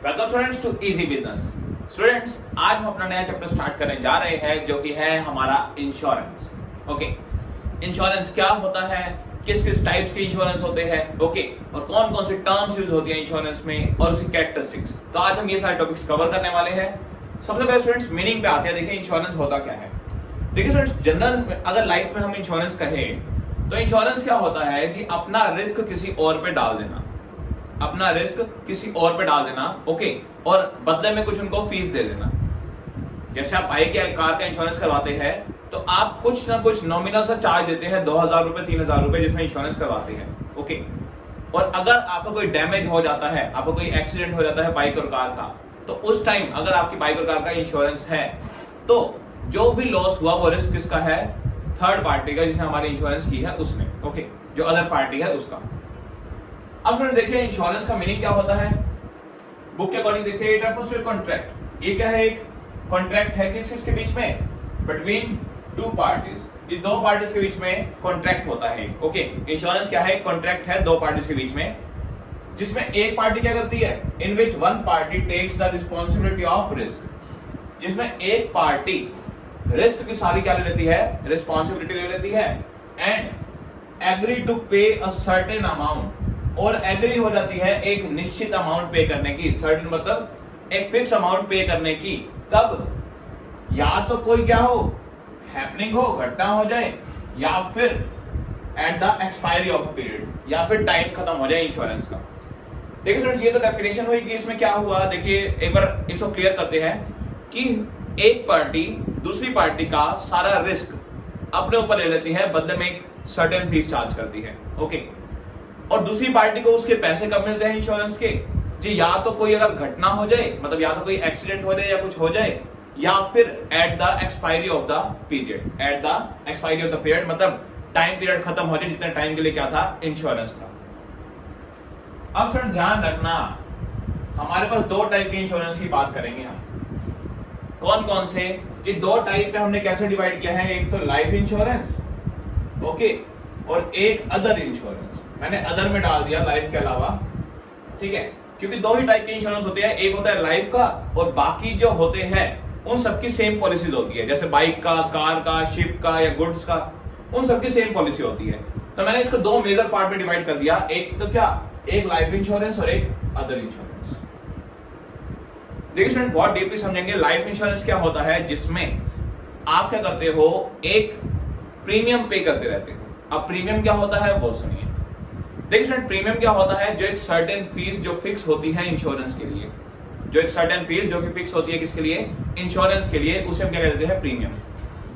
Welcome students to easy business. Students, आज हम अपना नया चैप्टर स्टार्ट करने जा रहे हैं जो कि है हमारा इंश्योरेंस। ओके, इंश्योरेंस क्या होता है, किस किस टाइप्स के इंश्योरेंस होते हैं, ओके, और कौन कौन सी टर्म्स यूज होती है इंश्योरेंस में और उसकी कैरेक्टरिस्टिक्स। तो आज हम ये सारे टॉपिक्स कवर करने वाले हैं। सबसे पहले स्टूडेंट्स मीनिंग पे आते हैं। देखिए इंश्योरेंस होता क्या है। देखिए स्टूडेंट्स, जनरल अगर लाइफ में हम इंश्योरेंस कहें तो इंश्योरेंस क्या होता है जी, अपना रिस्क किसी और पे डाल देना, अपना रिस्क किसी और पे डाल देना, ओके, और बदले में कुछ उनको फीस दे देना। जैसे आप बाइक या कार का इंश्योरेंस करवाते हैं तो आप कुछ ना कुछ नॉमिनल सा चार्ज देते हैं, 2,000 रुपए 3,000 रुपए, जिसमें इंश्योरेंस करवाते हैं, ओके। और अगर आपका कोई डैमेज हो जाता है, आपको कोई एक्सीडेंट हो जाता है बाइक और कार का, तो उस टाइम अगर आपकी बाइक और कार का इंश्योरेंस है तो जो भी लॉस हुआ वो रिस्क किसका है, थर्ड पार्टी का, जिसने हमारी इंश्योरेंस की है उसने, ओके, जो अदर पार्टी है उसका। अब स्टूडेंट देखिए इंश्योरेंस का मीनिंग क्या होता है। बुक के अकॉर्डिंग देखिए इट रेफर्स टू कॉन्ट्रैक्ट। ये क्या है, एक कॉन्ट्रैक्ट है किसके बीच में, बिटवीन टू पार्टीज। ये दो पार्टीज के बीच में कॉन्ट्रैक्ट होता है, ओके। इंश्योरेंस क्या है, कॉन्ट्रैक्ट है दो पार्टीज के बीच में, जिसमें एक पार्टी क्या करती है, in which one party takes the responsibility of risk, जिसमें एक पार्टी रिस्क की सारी क्या ले लेती है, रिस्पॉन्सिबिलिटी ले लेती है, एंड एग्री टू पे अ सर्टेन अमाउंट, और एग्री हो जाती है एक निश्चित अमाउंट पे करने की। सर्टेन मतलब एक फिक्स अमाउंट पे करने की। कब, या तो कोई क्या हो, हैपनिंग हो, घटना हो जाए, या फिर at the expiry of period, या फिर टाइम खत्म हो जाए इंश्योरेंस का। देखिए स्टूडेंट्स, ये तो डेफिनेशन हुई कि इसमें क्या हुआ। देखिए एक बार इसको क्लियर करते हैं कि एक पार्टी दूसरी पार्टी का सारा रिस्क अपने ऊपर ले लेती है, बदले में एक सर्टेन फीस चार्ज करती है, ओके। और दूसरी पार्टी को उसके पैसे कब मिलते हैं इंश्योरेंस के जी, या तो कोई अगर घटना हो जाए, मतलब या तो कोई एक्सीडेंट हो जाए या कुछ हो जाए, या फिर at the expiry of the period. At the expiry of the period मतलब टाइम पीरियड खत्म हो जाए, जितने टाइम के लिए क्या था, इंश्योरेंस था। अब स्टूडेंट ध्यान रखना, हमारे पास दो टाइप के इंश्योरेंस की बात करेंगे हम। कौन कौन से जी, दो टाइप पे हमने कैसे डिवाइड किया है, एक तो लाइफ इंश्योरेंस, ओके, और एक अदर इंश्योरेंस। मैंने अदर में डाल दिया लाइफ के अलावा, ठीक है, क्योंकि दो ही टाइप के इंश्योरेंस होते हैं, एक होता है लाइफ का, और बाकी जो होते हैं उन सबकी सेम पॉलिसीज होती है, जैसे बाइक का, कार का, शिप का या गुड्स का, उन सबकी सेम पॉलिसी होती है। तो मैंने इसको दो मेजर पार्ट में डिवाइड कर दिया, एक तो क्या, एक लाइफ इंश्योरेंस और एक अदर इंश्योरेंस। देखिए स्टूडेंट, बहुत डीपली समझेंगे। लाइफ इंश्योरेंस क्या होता है, जिसमें आप क्या करते हो, एक प्रीमियम पे करते रहते हो। अब प्रीमियम क्या होता है वो सुनिए। देखिए स्टूडेंट, प्रीमियम क्या होता है, जो एक सर्टेन फीस जो फिक्स होती है इंश्योरेंस के लिए, जो एक सर्टेन फीस जो कि फिक्स होती है किसके लिए, इंश्योरेंस के लिए, उसे हम क्या कहते हैं, प्रीमियम।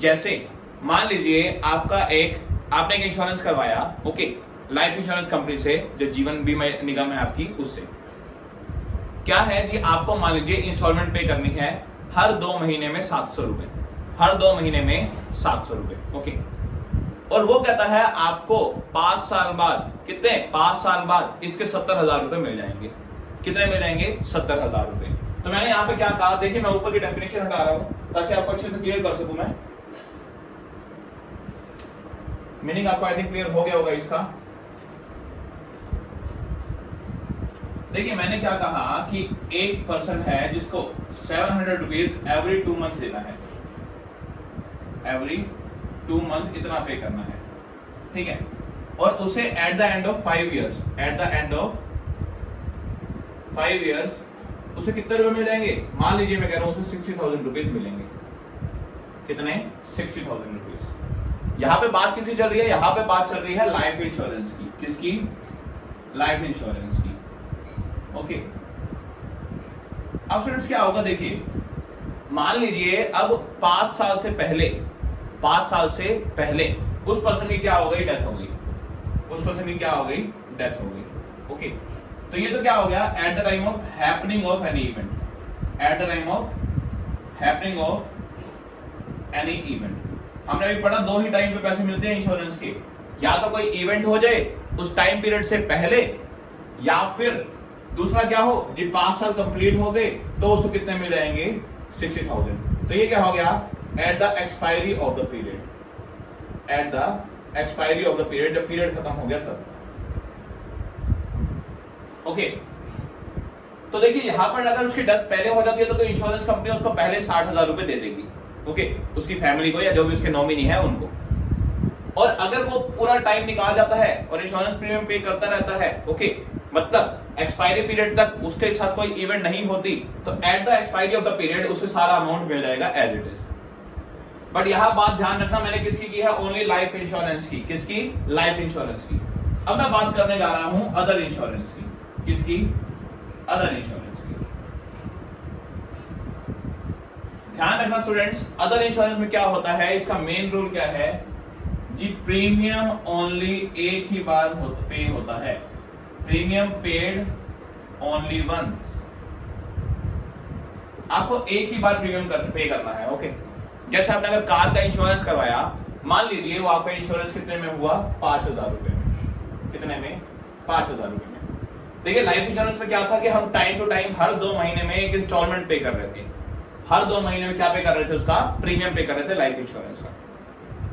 जैसे मान लीजिए आपने एक इंश्योरेंस करवाया, ओके, लाइफ इंश्योरेंस कंपनी से, जो जीवन बीमा निगम है आपकी, उससे क्या है जी, आपको मान लीजिए इंस्टॉलमेंट पे करनी है हर 2 महीने में 700 रुपए, हर 2 महीने में 700 रुपए, ओके। और वो कहता है आपको 5 साल बाद, कितने, 5 साल बाद इसके 70,000 रुपए मिल जाएंगे। कितने मिल जाएंगे, 70,000 रुपए। तो मैंने यहाँ पे क्या कहा, देखिए मैं ऊपर की डेफिनेशन हटा रहा हूं ताकि आपको अच्छे से क्लियर कर सकूं मैं। मीनिंग आपको आई थिंक क्लियर हो गया होगा इसका। देखिए मैंने क्या कहा कि एक पर्सन है जिसको 700 रुपीज एवरी 2 मंथ देना है, एवरी 2 मंथ इतना पे करना है, ठीक है। और उसे at the end of 5 years, at the end of 5 years उसे कितने रुपए मिल जाएंगे, मान लीजिए मैं कह रहा हूं उसे 60,000 रुपीज मिलेंगे। कितने, 60,000 रुपीज। यहां पे बात किसकी चल रही है, यहां पे बात चल रही है लाइफ इंश्योरेंस की। किसकी, लाइफ इंश्योरेंस की, ओके। अब स्टूडेंट्स क्या होगा, देखिए मान लीजिए अब 5 साल से पहले, 5 साल से पहले उस पर्सन की क्या हो गई, डेथ हो गई, उस पर्सन की क्या हो गई, डेथ हो गई, ओके। तो ये तो क्या हो गया, at the time of happening of any event, at the time of happening of any event. हमने अभी पढ़ा दो ही टाइम पे पैसे मिलते हैं इंश्योरेंस के, या तो कोई इवेंट हो जाए उस टाइम पीरियड से पहले, या फिर दूसरा क्या हो जी, 5 साल कंप्लीट हो गए तो उसको कितने मिल जाएंगे, 60,000। तो ये क्या हो गया, at the expiry of the period, at the expiry of the period, जब पीरियड खत्म हो गया तब, ओके। तो देखिए यहाँ पर अगर उसकी डेथ पहले हो जाती है तो इंश्योरेंस कंपनी उसको पहले 60,000 रुपए दे देगी, ओके, उसकी फैमिली को या जो भी उसके नॉमिनी है उनको। और अगर वो पूरा टाइम निकाल जाता है और इंश्योरेंस प्रीमियम पे करता रहता है, ओके, मतलब एक्सपायरी पीरियड तक उसके साथ कोई इवेंट नहीं होती, तो at the expiry of the period उसे सारा अमाउंट मिल जाएगा एज इट इज। बट यहां बात ध्यान रखना, मैंने किसकी की है, ओनली लाइफ इंश्योरेंस की। किसकी? लाइफ इंश्योरेंस की। अब मैं बात करने जा रहा हूं अदर इंश्योरेंस की। किसकी? अदर इंश्योरेंस की। ध्यान रखना स्टूडेंट्स, अदर इंश्योरेंस में क्या होता है, इसका मेन रूल क्या है जी, प्रीमियम ओनली एक ही बार पे होता है। Premium paid only once. आपको एक ही बार प्रीमियम पे करना है, ओके। जैसे आपने अगर कार का इंश्योरेंस करवाया, मान लीजिए वो आपका इंश्योरेंस कितने में हुआ, 5,000 रुपए में। कितने में? 5,000 रुपए में। देखिए लाइफ इंश्योरेंस में क्या था कि हम टाइम टू टाइम हर 2 महीने में एक इंस्टॉलमेंट पे कर रहे थे। हर 2 महीने में क्या पे कर रहे थे, उसका प्रीमियम पे कर रहे थे लाइफ इंश्योरेंस का।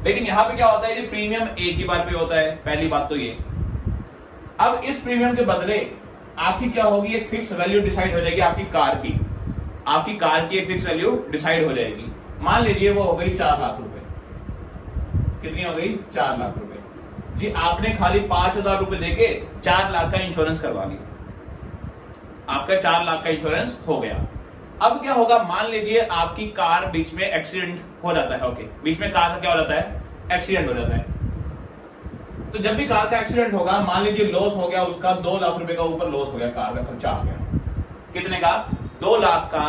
लेकिन यहां पे क्या होता है, ये प्रीमियम एक ही बार पे होता है। पहली बात तो ये। अब इस प्रीमियम के बदले आपकी क्या होगी, एक फिक्स वैल्यू डिसाइड हो जाएगी आपकी कार की। आपकी कार की एक फिक्स वैल्यू डिसाइड हो जाएगी। मान लीजिए वो हो गई 4 लाख रुपए। कितनी हो गई? 4 लाख रुपए। जी आपने खाली 5,000 रुपए देके 4 लाख का इंश्योरेंस करवा लिया। आपका 4 लाख का इंश्योरेंस हो गया। अब क्या होगा, मान लीजिए आपकी कार बीच में एक्सीडेंट हो जाता है, ओके, बीच में कार का क्या हो जाता है, एक्सीडेंट हो जाता है। तो जब भी कार का एक्सीडेंट होगा, मान लीजिए लॉस हो गया उसका 2 लाख रुपए का ऊपर लॉस हो गया, कार का खर्चा आ गया। कितने का? 2 लाख का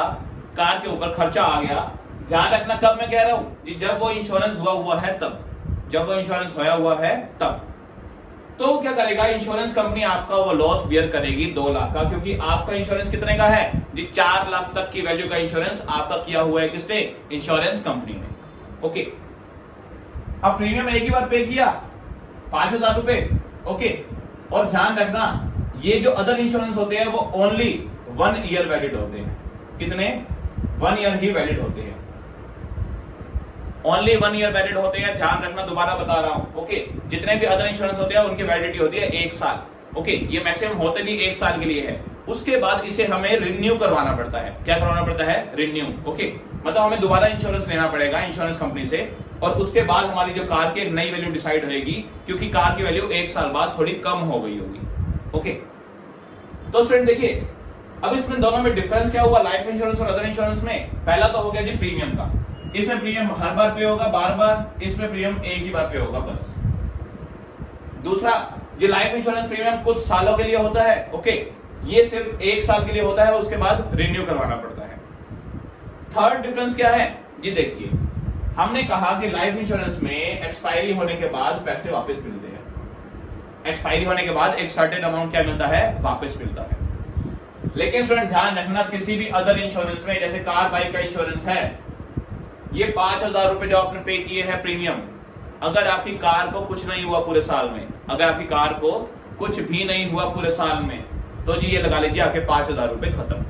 कार के ऊपर खर्चा आ गया। ध्यान रखना कब मैं कह रहा हूं जी, जब वो इंश्योरेंस हुआ है तब। जब वो इंश्योरेंस होया हुआ है तब। तो क्या करेगा, इंश्योरेंस कंपनी आपका वो लॉस बियर करेगी 2 लाख का, क्योंकि आपका इंश्योरेंस कितने का है जी, 4 लाख तक की वैल्यू का इंश्योरेंस आपका किया हुआ है। किसने? इंश्योरेंस कंपनी ने, ओके। अब प्रीमियम एक ही बार पे किया 5,000 रुपए, ओके। और ध्यान रखना, ये जो अदर इंश्योरेंस होते हैं वो ओनली 1 ईयर वैलिड होते हैं। कितने? 1 ईयर ही वैलिड होते हैं। ओनली 1 ईयर वैलिड होते हैं। ध्यान रखना, दोबारा बता रहा हूं, ओके। जितने भी अदर इंश्योरेंस होते हैं उनकी वैलिडिटी होती है 1 साल, ओके। ये मैक्सिमम होते भी 1 साल के लिए है। उसके बाद इसे हमें रिन्यू करवाना पड़ता है। क्या करवाना पड़ता है? Renew, okay. मतलब हमें दोबारा इंश्योरेंस लेना पड़ेगा इंश्योरेंस कंपनी से, और उसके बाद हमारी जो कार की एक नई वैल्यू डिसाइड होगी, क्योंकि कार की वैल्यू 1 साल बाद थोड़ी कम हो गई होगी, ओके। तो स्टूडेंट देखिए, अब इसमें दोनों में डिफरेंस क्या हुआ, लाइफ इंश्योरेंस और अदर इंश्योरेंस में? पहला तो हो गया जी प्रीमियम का। इसमें प्रीमियम हर बार पे होगा, बार बार। इसमें प्रीमियम एक ही बार पे होगा, बस। दूसरा, जो लाइफ इंश्योरेंस प्रीमियम कुछ सालों के लिए होता है, ओके, ये सिर्फ 1 साल के लिए होता है, उसके बाद रिन्यू करवाना पड़ता है। थर्ड डिफरेंस क्या है जी, देखिए हमने कहा कि लाइफ इंश्योरेंस में एक्सपायरी होने के बाद पैसे वापस मिलते हैं। एक्सपायरी होने के बाद एक सर्टेन अमाउंट क्या मिलता है, वापस मिलता है। लेकिन स्टूडेंट ध्यान रखना, किसी भी अदर इंश्योरेंस में, जैसे कार बाइक का इंश्योरेंस है, ये 5,000 रुपए जो आपने पे किए हैं प्रीमियम, अगर आपकी कार को कुछ नहीं हुआ पूरे साल में, अगर आपकी कार को कुछ भी नहीं हुआ पूरे साल में, तो जी ये लगा लीजिए आपके 5,000 रुपए खत्म।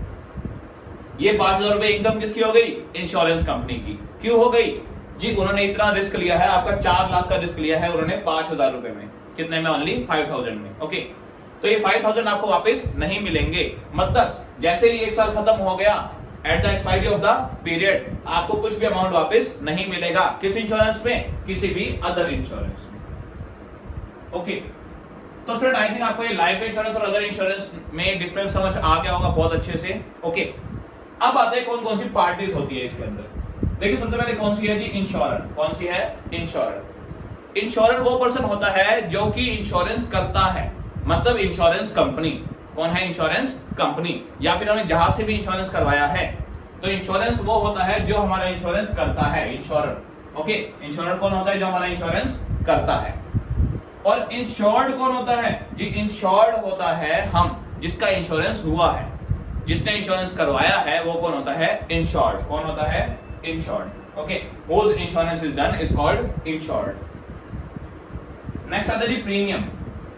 ये 5,000 रुपए इनकम किसकी हो गई? इंश्योरेंस कंपनी की। क्यों हो गई जी? उन्होंने इतना रिस्क लिया है, आपका 4 लाख का रिस्क लिया है उन्होंने 5,000 रुपए में। कितने में? ओनली 5,000 में, ओके। तो ये 5,000 आपको वापस नहीं मिलेंगे। मतलब जैसे ही 1 साल खत्म हो गया, at the expiry of the period आपको कुछ भी अमाउंट वापस नहीं मिलेगा। किस इंश्योरेंस में? किसी भी अदर इंश्योरेंस में, ओके। तो स्टूडेंट आई थिंक आपको ये लाइफ इंश्योरेंस और अदर इंश्योरेंस में डिफरेंस समझ आ गया होगा बहुत अच्छे से, ओके। अब आते हैं कौन कौन सी पार्टीज होती है इसके अंदर। देखिए सबसे पहले कौन सी है जी? इंश्योरर। कौन सी है? इंश्योरर। इंश्योरर वो पर्सन होता है जो कि इंश्योरेंस करता है, मतलब इंश्योरेंस कंपनी। कौन है? Insurance company. या फिर हमने जहां से भी इंश्योरेंस करवाया है, तो इंश्योरेंस वो होता है जो हमारा इंश्योरेंस करता है, इंश्योरर, ओके। इंश्योरर कौन होता है? जो हमारा इंश्योरेंस करता है। और इंश्योर्ड कौन होता है जी? इंश्योर्ड होता है हम जिसका इंश्योरेंस हुआ है, जिसने इंश्योरेंस करवाया है, वो कौन होता है? इंश्योर्ड। कौन होता है? Insured, okay. whose insurance is done is called insured। Next आता है जी प्रीमियम।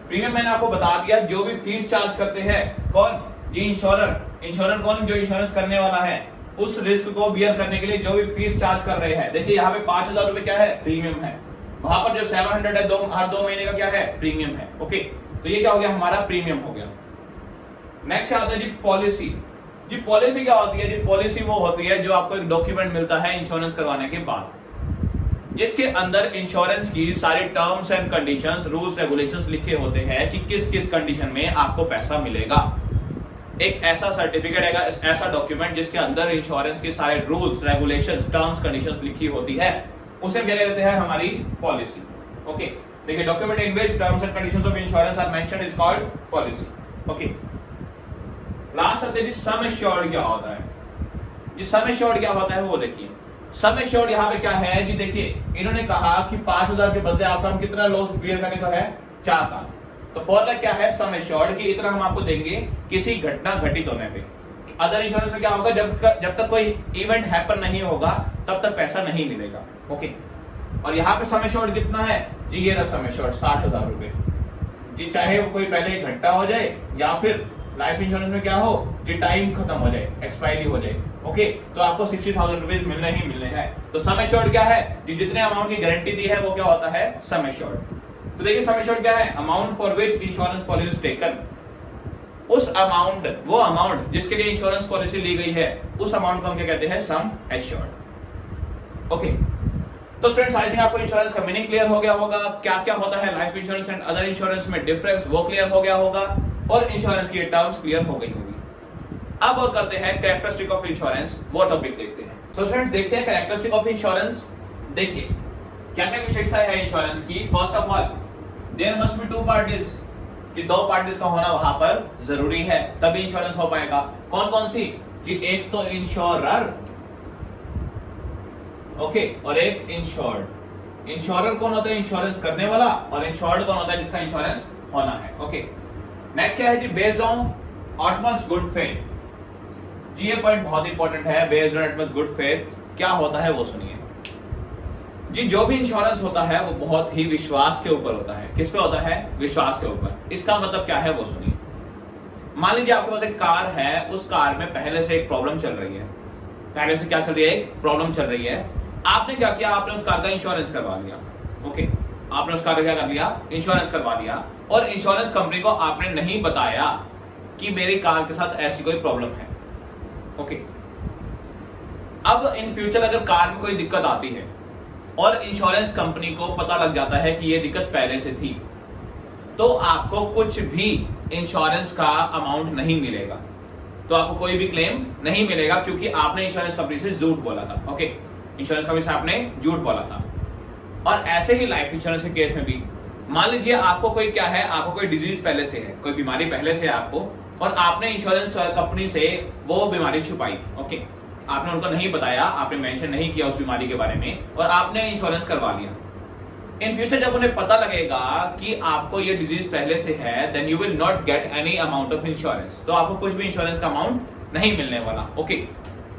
प्रीमियम मैंने आपको बता दिया, जो भी फीस चार्ज करते हैं, कौन जी? इंश्योरर। इंश्योरर कौन? जो इंश्योरेंस करने वाला है, उस रिस्क को बियर करने के लिए जो भी फीस चार्ज कर रहे हैं। देखिए यहाँ पे 5,000 रुपए क्या है? प्रीमियम है। वहां पर जो 700 है, हर 2 महीने का क्या है? प्रीमियम है, ओके। तो ये क्या हो गया? हमारा प्रीमियम हो गया। नेक्स्ट क्या आता है जी? पॉलिसी। जी पॉलिसी क्या होती है? जी पॉलिसी वो होती है जो आपको एक डॉक्यूमेंट मिलता है इंश्योरेंस करवाने के बाद, जिसके अंदर इंश्योरेंस की सारी terms and conditions, rules regulations लिखे होते हैं कि किस किस कंडीशन में आपको पैसा मिलेगा। एक ऐसा सर्टिफिकेट है, ऐसा डॉक्यूमेंट जिसके अंदर इंश्योरेंस के सारे रूल्स रेगुलेशंस, टर्म्स कंडीशंस लिखी होती है, उसे क्या कहते हैं? हमारी पॉलिसी। ओके, देखिए document in which terms and conditions of insurance are mentioned is called policy. Okay, last आते हैं सम एश्योर्ड क्या होता है? जी सम एश्योर्ड क्या होता है वो देखिए। सम एश्योर्ड यहाँ पे क्या है जी? देखिए इन्होंने कहा कि 5,000 के बदले आपका हम कितना लॉस बियर करने का है? 4 लाख। तो फॉर्मूला क्या है सम एश्योर्ड की? इतना हम आपको देंगे किसी घटना घटित होने पे। अदर इंश्योरेंस में क्या होगा? जब तक कोई इवेंट हैपन नहीं होगा तब तक पैसा नहीं मिलेगा। ओके, और यहाँ पे सम एश्योर्ड कितना है जी? ये रहा सम एश्योर्ड 60,000 रुपए जी, चाहे वो कोई पहले घटना हो जाए या फिर लाइफ इंश्योरेंस में क्या हो कि टाइम खत्म हो जाए, एक्सपायरी हो जाए। ओके, तो आपको 60,000 रुपए मिलने ही मिलने हैं। तो सम एश्योर्ड क्या है जी? जितने अमाउंट की गारंटी दी है वो क्या होता है? Sum assured. तो देखिए सम एश्योर्ड क्या है? Amount for which insurance policy is taken. उस अमाउंट, वो अमाउंट जिसके लिए इंश्योरेंस पॉलिसी ली गई है, उस अमाउंट को हम क्या कहते हैं? Sum assured. ओके, तो स्टूडेंट्स आई थिंक आपको इंश्योरेंस का मीनिंग क्लियर हो गया होगा, क्या क्या होता है life insurance and other insurance में डिफरेंस वो क्लियर हो गया होगा, और इंश्योरेंस की टर्म्स क्लियर हो गई होगी। अब और करते हैं कैरेक्टरिस्टिक ऑफ इंश्योरेंस, वो टॉपिक देखते हैं। सो स्टूडेंट्स देखते हैं कैरेक्टरिस्टिक ऑफ इंश्योरेंस। देखिए क्या क्या विशेषताएं है इंश्योरेंस की। First of all there must be 2 parties, कि 2 पार्टीज का होना वहां पर जरूरी है, तभी इंश्योरेंस हो पाएगा। कौन कौन सी जी? एक तो इंश्योरर, ओके, और एक इंश्योर्ड। इंश्योरर कौन होता है? इंश्योरेंस करने वाला। और इंश्योर्ड कौन होता है? जिसका इंश्योरेंस होना है। ओके, नेक्स्ट क्या है जी? Based on utmost good faith. जी ये पॉइंट बहुत इंपॉर्टेंट है, based on utmost good faith क्या होता है वो सुनिए जी। जो भी इंश्योरेंस होता है वो बहुत ही विश्वास के ऊपर होता है। किस पे होता है? विश्वास के ऊपर। इसका मतलब क्या है वो सुनिए। मान लीजिए आपके पास एक कार है, उस कार में पहले से एक प्रॉब्लम चल रही है। पहले से क्या चल रही है? एक प्रॉब्लम चल रही है। आपने क्या किया? आपने उस कार का इंश्योरेंस करवा लिया। ओके, आपने उस कार का क्या कर लिया? इंश्योरेंस करवा लिया। और इंश्योरेंस कंपनी को आपने नहीं बताया कि मेरी कार के साथ ऐसी कोई प्रॉब्लम है। ओके, अब इन फ्यूचर अगर कार में कोई दिक्कत आती है और इंश्योरेंस कंपनी को पता लग जाता है कि ये दिक्कत पहले से थी, तो आपको कुछ भी इंश्योरेंस का अमाउंट नहीं मिलेगा। तो आपको कोई भी क्लेम नहीं मिलेगा, क्योंकि आपने इंश्योरेंस कंपनी से झूठ बोला था। ओके, इंश्योरेंस कंपनी से आपने झूठ बोला था। और ऐसे ही लाइफ इंश्योरेंस के केस में भी मान लीजिए आपको कोई क्या है, आपको कोई डिजीज पहले से है, कोई बीमारी पहले से है आपको, और आपने इंश्योरेंस कंपनी से वो बीमारी छुपाई। ओके, आपने उनको नहीं बताया, आपने मेंशन नहीं किया उस बीमारी के बारे में, और आपने इंश्योरेंस करवा लिया। इन फ्यूचर जब उन्हें पता लगेगा कि आपको ये डिजीज पहले से है, then you will not get any amount of insurance. तो आपको कुछ भी इंश्योरेंस का अमाउंट नहीं मिलने वाला। ओके,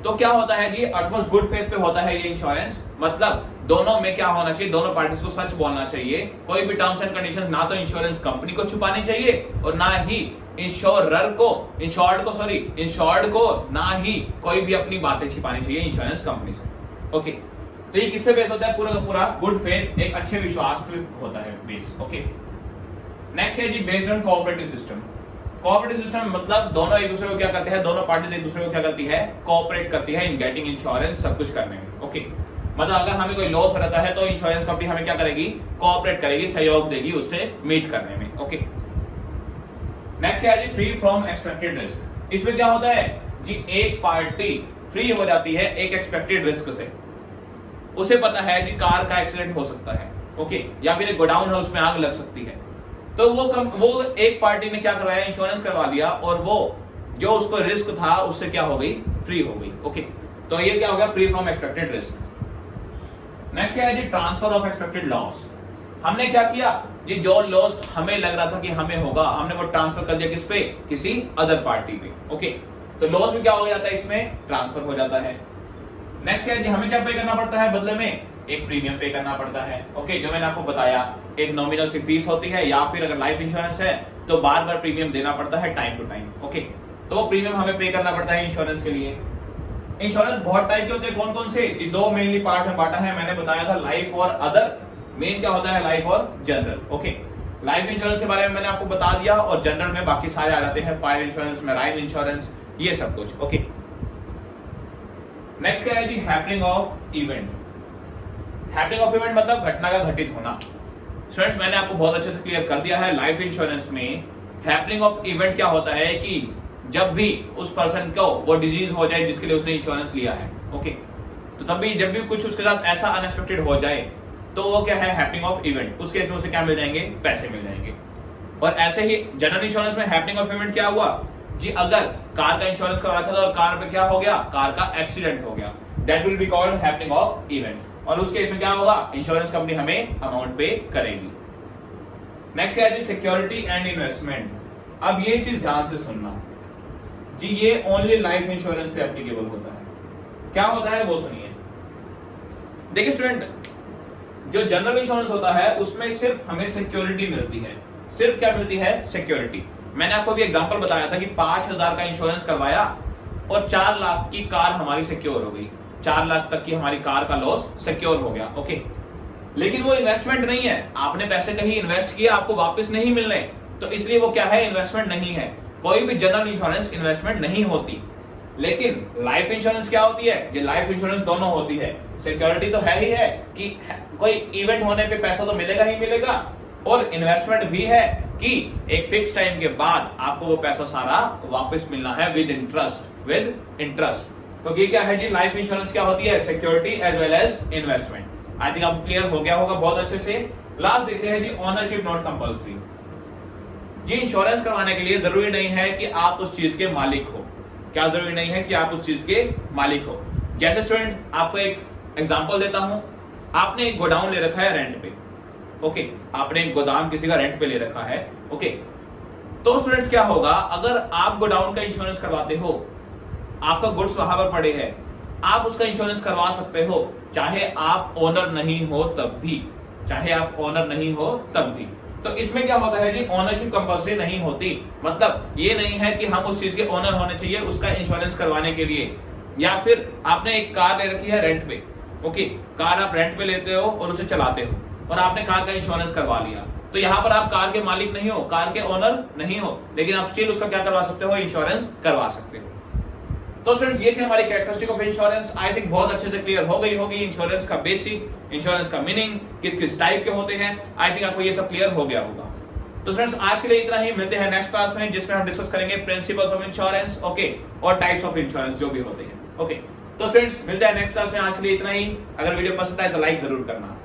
तो क्या होता है जी? अटमोस्ट गुड फेथ पे होता है ये इंश्योरेंस। मतलब दोनों में क्या होना चाहिए? दोनों पार्टीज को सच बोलना चाहिए। कोई भी टर्म्स एंड कंडीशंस ना तो इंश्योरेंस कंपनी को छुपानी चाहिए, और ना ही इंश्योर्ड को ना ही कोई भी अपनी बातें छिपानी चाहिए इंश्योरेंस कंपनी से। ओके, तो ये किस पे बेस होता है? पूरा का पूरा गुड फेथ, एक अच्छे विश्वास पे होता है बेस। ओके, नेक्स्ट है जी based on cooperative system. Cooperative system मतलब दोनों एक दूसरे को क्या करते हैं? दोनों पार्टीज एक दूसरे को क्या करती है? कोऑपरेट करती है इन गेटिंग इंश्योरेंस, सब कुछ करने में। ओके, मतलब अगर हमें कोई लॉस रहता है तो इंश्योरेंस कंपनी हमें क्या करेगी? कोऑपरेट करेगी, सहयोग देगी उससे मीट करने में। ओके, नेक्स्ट क्या है जी? Free from expected risk. इसमें क्या होता है जी? एक पार्टी फ्री हो जाती है एक एक्सपेक्टेड रिस्क से। उसे पता है कि कार का एक्सीडेंट हो सकता है, ओके, या फिर एक गोडाउन है उसमें आग लग सकती है, तो वो एक पार्टी ने क्या करवाया? इंश्योरेंस करवा लिया, और वो जो उसको रिस्क था उससे क्या हो गई? फ्री हो गई। ओके, तो ये क्या हो गया? Free from expected risk. Next क्या है जी? Transfer of expected loss. हमने क्या किया जी? जो लॉस हमें लग रहा था कि हमें होगा, हमने वो ट्रांसफर कर दिया किस पे? किसी अदर पार्टी पे। ओके, तो लॉस भी क्या हो जाता है? इसमें ट्रांसफर हो जाता है। नेक्स्ट क्या है जी? हमें क्या पे करना पड़ता है बदले में? एक प्रीमियम पे करना पड़ता है। ओके, जो मैंने आपको बताया, एक नॉमिनल सी फीस होती है, या फिर अगर लाइफ इंश्योरेंस है तो बार बार प्रीमियम देना पड़ता है टाइम टू टाइम। ओके, तो वो प्रीमियम हमें पे करना पड़ता है इंश्योरेंस के लिए। इंश्योरेंस बहुत टाइप के होते हैं। कौन कौन से जी? 2 मेनली पार्ट में बांटा है, मैंने बताया था, लाइफ और अदर। मेन क्या होता है? लाइफ और जनरल। ओके, लाइफ इंश्योरेंस के बारे में मैंने आपको बता दिया, और जनरल में बाकी सारे आ जाते हैं। फायर इंश्योरेंस, मैराइन इंश्योरेंस, ये सब कुछ। ओके, नेक्स्ट क्या है जी, happening of event. Happening of event मतलब घटना का घटित होना। स्टूडेंट्स मैंने आपको बहुत अच्छे से क्लियर कर दिया है, लाइफ इंश्योरेंस में हैपनिंग ऑफ इवेंट क्या होता है कि जब भी उस पर्सन को वो डिजीज हो जाए जिसके लिए उसने इंश्योरेंस लिया है, ओके, तो तब भी जब भी कुछ उसके साथ ऐसा अनएक्सपेक्टेड हो जाए तो वो क्या है, हैपनिंग ऑफ इवेंट। उस केस में उसे क्या मिल जाएंगे, पैसे मिल जाएंगे। और ऐसे ही जनरल इंश्योरेंस में हैपनिंग ऑफ इवेंट क्या हुआ जी, अगर कार का इंश्योरेंस करवा रखा था और कार में क्या हो गया, कार का एक्सीडेंट हो गया, that will be called happening of event. और उस केस में क्या होगा, इंश्योरेंस कंपनी हमें अमाउंट पे करेगी। नेक्स्ट क्या है जी, सिक्योरिटी एंड इन्वेस्टमेंट। अब ये चीज ध्यान से सुनना जी, ये ओनली लाइफ इंश्योरेंस पे एप्लीकेबल होता है। क्या होता है वो सुनिए। देखिए स्टूडेंट, जो जनरल इंश्योरेंस होता है उसमें सिर्फ हमें सिक्योरिटी मिलती है। सिर्फ क्या मिलती है, सिक्योरिटी। मैंने आपको भी एग्जांपल बताया था कि 5,000 का इंश्योरेंस करवाया और 4 लाख की कार हमारी सिक्योर हो गई, 4 लाख तक की हमारी कार का लॉस सिक्योर हो गया। ओके, लेकिन वो इन्वेस्टमेंट नहीं है, आपने पैसे कहीं इन्वेस्ट किए, आपको वापस नहीं मिलने, तो इसलिए वो क्या है, इन्वेस्टमेंट नहीं है। कोई भी जनरल इंश्योरेंस इन्वेस्टमेंट नहीं होती। लेकिन लाइफ इंश्योरेंस क्या होती है, ये लाइफ इंश्योरेंस दोनों होती है। सिक्योरिटी तो है ही है कि कोई इवेंट होने पे पैसा तो मिलेगा ही मिलेगा, और इन्वेस्टमेंट भी है कि एक फिक्स टाइम के बाद आपको वो पैसा सारा वापस मिलना है विद इंटरेस्ट। तो ये क्या है जी, लाइफ इंश्योरेंस क्या होती है, security as well as investment. I think आप क्लियर हो गया होगा बहुत अच्छे से। लास्ट देखते हैं जी, ओनरशिप नॉट कंपल्सरी। जी इंश्योरेंस करवाने के लिए जरूरी नहीं है कि आप उस चीज के मालिक हो। क्या जरूरी नहीं है कि आप उस चीज के मालिक हो। जैसे स्टूडेंट आपको एक एग्जांपल देता हूं, आपने एक गोडाउन ले रखा है रेंट पे, ओके, आपने एक गोदाम किसी का रेंट पे ले रखा है, ओके, तो स्टूडेंट्स क्या होगा, अगर आप गोडाउन का इंश्योरेंस करवाते हो, आपका गुड्स वहां पर पड़े हैं, आप उसका इंश्योरेंस करवा सकते हो, चाहे आप ओनर नहीं हो तब भी, चाहे आप ओनर नहीं हो तब भी। तो इसमें क्या होता है जी, ओनरशिप कंपल्सरी नहीं होती। मतलब ये नहीं है कि हम उस चीज के ओनर होने चाहिए उसका इंश्योरेंस करवाने के लिए। या फिर आपने एक कार ले रखी है रेंट पे, ओके, कार आप रेंट पे लेते हो और उसे चलाते हो, और आपने कार का इंश्योरेंस करवा लिया, तो यहाँ पर आप कार के मालिक नहीं हो, कार के ओनर नहीं हो, लेकिन आप स्टिल उसका क्या करवा सकते हो, इंश्योरेंस करवा सकते हो। तो स्टूडेंट्स ये थे हमारी characteristic of insurance. I think बहुत अच्छे से क्लियर हो गई होगी इंश्योरेंस का बेसिक, इंश्योरेंस का मीनिंग, किस किस टाइप के होते हैं। आई थिंक आपको ये सब क्लियर हो गया होगा। तो स्टूडेंट्स आज के लिए इतना ही, मिलते हैं नेक्स्ट क्लास में जिसमें हम डिस्कस करेंगे प्रिंसिपल्स ऑफ इंश्योरेंस, ओके, और टाइप्स ऑफ इंश्योरेंस जो भी होते हैं, ओके। तो फ्रेंड्स मिलते हैं नेक्स्ट क्लास में, आज के लिए इतना ही। अगर वीडियो पसंद आए तो लाइक जरूर करना।